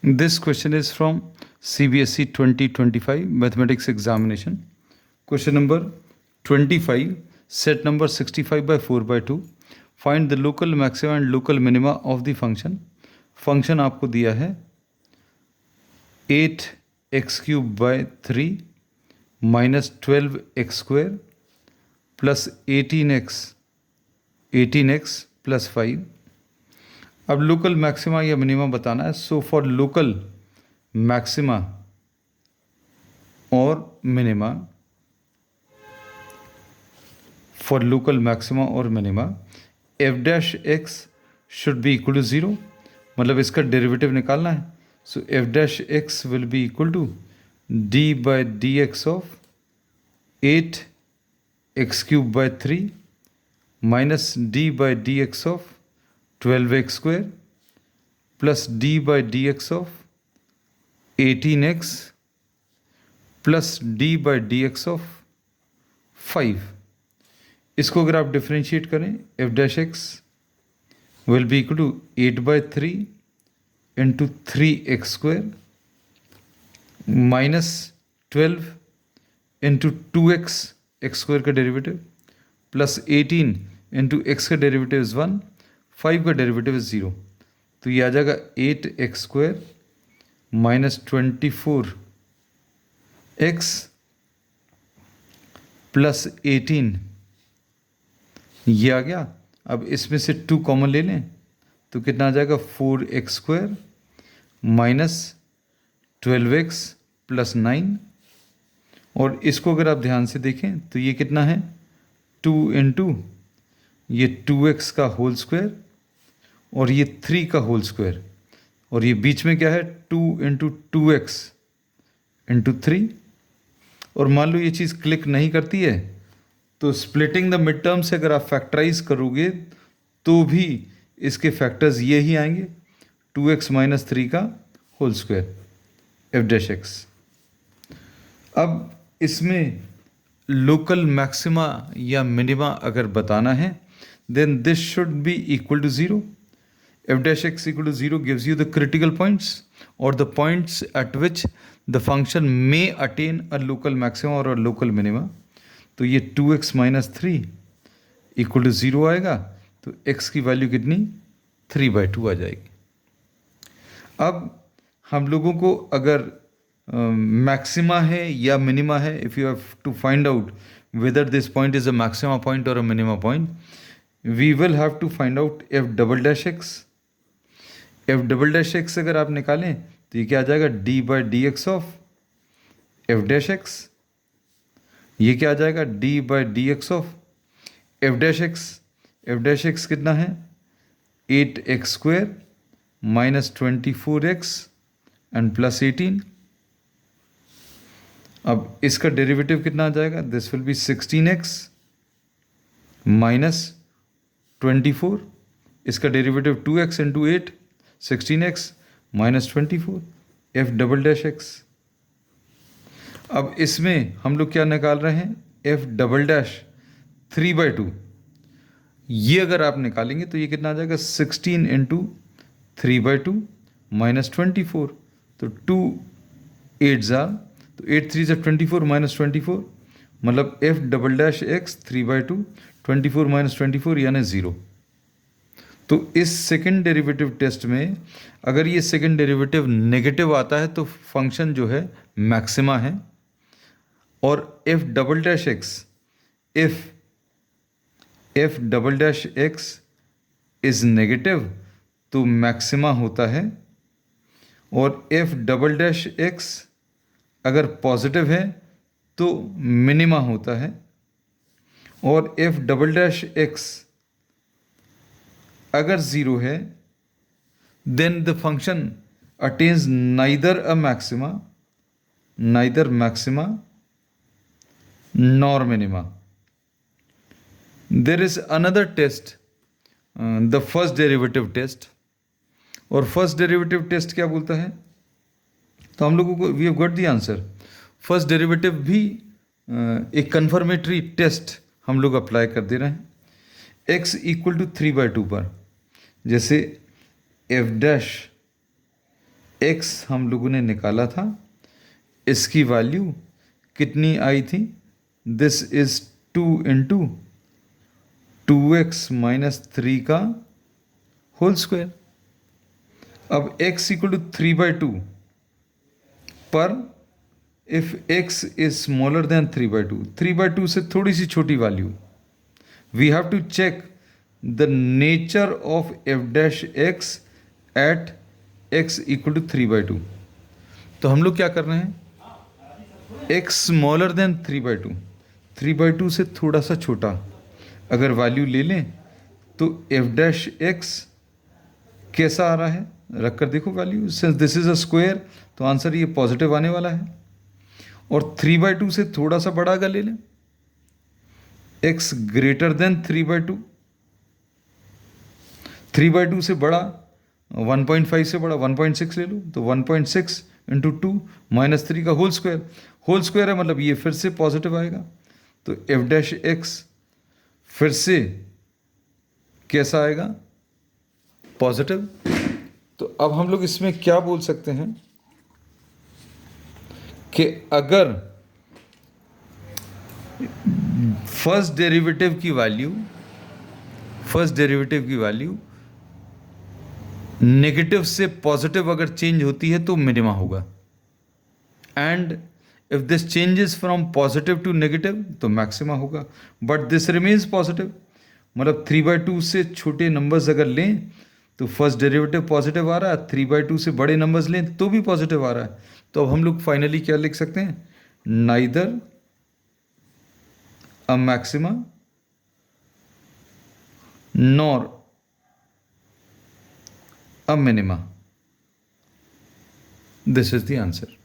This question is from CBSE 2025 Mathematics Examination. Question number 25, set number 65 by 4 by 2. Find the local maxima and local minima of the function. Function आपको दिया है 8x cube by 3 minus 12x square plus 18x plus 5. अब local maxima या minima बताना है. So for local maxima और minima, for local maxima और minima f dash x should be equal to zero, मतलब इसका डेरिवेटिव निकालना है. So f dash x will be equal to d by d x of 8x cube by 3 minus d by d x of 12x square plus d by dx of 18x plus d by dx of 5. इसको अगर आप differentiate करें, f dash x will be equal to 8 by 3 into 3x square minus 12 into 2x x square का derivative plus 18 into x का derivative is 1, 5 का derivative is 0. तो ये आ जाएगा 8x square minus 24x plus 18, ये आ गया. अब इसमें से 2 कॉमन ले लें तो कितना आ जाएगा 4x square minus 12x plus 9. और इसको अगर आप ध्यान से देखें तो ये कितना है 2 इंटू ये 2x का होल स्क्वायर और ये 3 का होल स्क्वायर, और ये बीच में क्या है 2 इंटू 2x इंटू 3. और मान लो ये चीज़ क्लिक नहीं करती है तो स्प्लिटिंग द मिड टर्म से अगर आप फैक्टराइज करोगे तो भी इसके फैक्टर्स ये ही आएंगे 2x माइनस 3 का whole square f dash x. अब इसमें लोकल मैक्सिमा या मिनिमा अगर बताना है then this should be equal to 0. f dash x equal to 0 gives you the critical points or the points at which the function may attain a local maximum or a local minima. तो ये 2x minus 3 equal to 0 आएगा, तो x की value कितनी 3/2 आ जाएगी. अब हम लोगों को अगर मैक्सिमा है या मिनिमा है, if you have to find out whether this point is a maxima point or a minima point, we will have to find out f double dash x. f double dash x अगर आप निकालें तो ये क्या आ जाएगा d by d x of f dash x. ये क्या आ जाएगा d by d x of f dash x. f dash x कितना है 8x square minus 24x and plus 18. अब इसका डेरिवेटिव कितना आ जाएगा, this will be 16x minus 24, इसका derivative 2x into 8, 16x minus 24 f double dash x. अब इसमें हम लोग क्या निकाल रहे हैं f डबल डैश 3/2. ये अगर आप निकालेंगे तो ये कितना आ जाएगा 16 इंटू 3/2 माइनस 24. तो 2 8 ज़ा, तो 8 3 ज़ा 24 माइनस 24, मतलब f double dash x 3/2 24 minus 24 यानी 0. तो इस सेकंड डेरिवेटिव टेस्ट में अगर ये सेकंड डेरिवेटिव नेगेटिव आता है तो फंक्शन जो है मैक्सिमा है, और f double dash x, if f double dash x is negative तो मैक्सिमा होता है, और f डबल डैश एक्स अगर पॉजिटिव है तो मिनिमा होता है, और f डबल डैश एक्स अगर 0 है then the function attains neither a maxima nor minima. There is another test, the first derivative test. और फर्स्ट डेरिवेटिव टेस्ट क्या बोलता है, तो हम लोगों को we have got the answer. First derivative भी एक कन्फर्मेटरी टेस्ट हम लोग अप्लाई कर दे रहे हैं. x इक्वल टू 3/2 पर जैसे f डैश एक्स हम लोगों ने निकाला था, इसकी वैल्यू कितनी आई थी? This is 2 into 2x minus 3 का होल स्क्वायर। अब x इक्वल टू 3/2 पर if x is smaller than 3/2, 3/2 से थोड़ी सी छोटी value, we have to check the nature of f dash x at x equal to 3/2। तो हम लोग क्या कर रहे हैं, x स्मॉलर देन 3/2, 3/2 से थोड़ा सा छोटा अगर वैल्यू ले लें तो एफ डैश एक्स कैसा आ रहा है, रख कर देखो value, since this is a square तो आंसर ये पॉजिटिव आने वाला है। और 3/2 से थोड़ा सा बड़ा अगर ले लें, x ग्रेटर देन 3/2, 3/2 से बड़ा 1.5 से बड़ा 1.6 ले लो, तो 1.6 इंटू 2 माइनस 3 का होल स्क्वायर, होल स्क्वायर है मतलब ये फिर से पॉजिटिव आएगा, तो एफ डैश एक्स फिर से कैसा आएगा, पॉजिटिव। तो अब हम लोग इसमें क्या बोल सकते हैं कि अगर फर्स्ट डेरिवेटिव की वैल्यू नेगेटिव से पॉजिटिव अगर चेंज होती है तो मिनिमा होगा, and if this changes from positive to negative तो मैक्सिमा होगा, बट दिस रिमेन्स पॉजिटिव। मतलब 3/2 से छोटे नंबर्स अगर लें तो फर्स्ट डेरिवेटिव पॉजिटिव आ रहा है, 3/2 से बड़े नंबर्स लें तो भी पॉजिटिव आ रहा है। तो अब हम लोग फाइनली क्या लिख सकते हैं, neither a maxima nor a minima, this is the answer.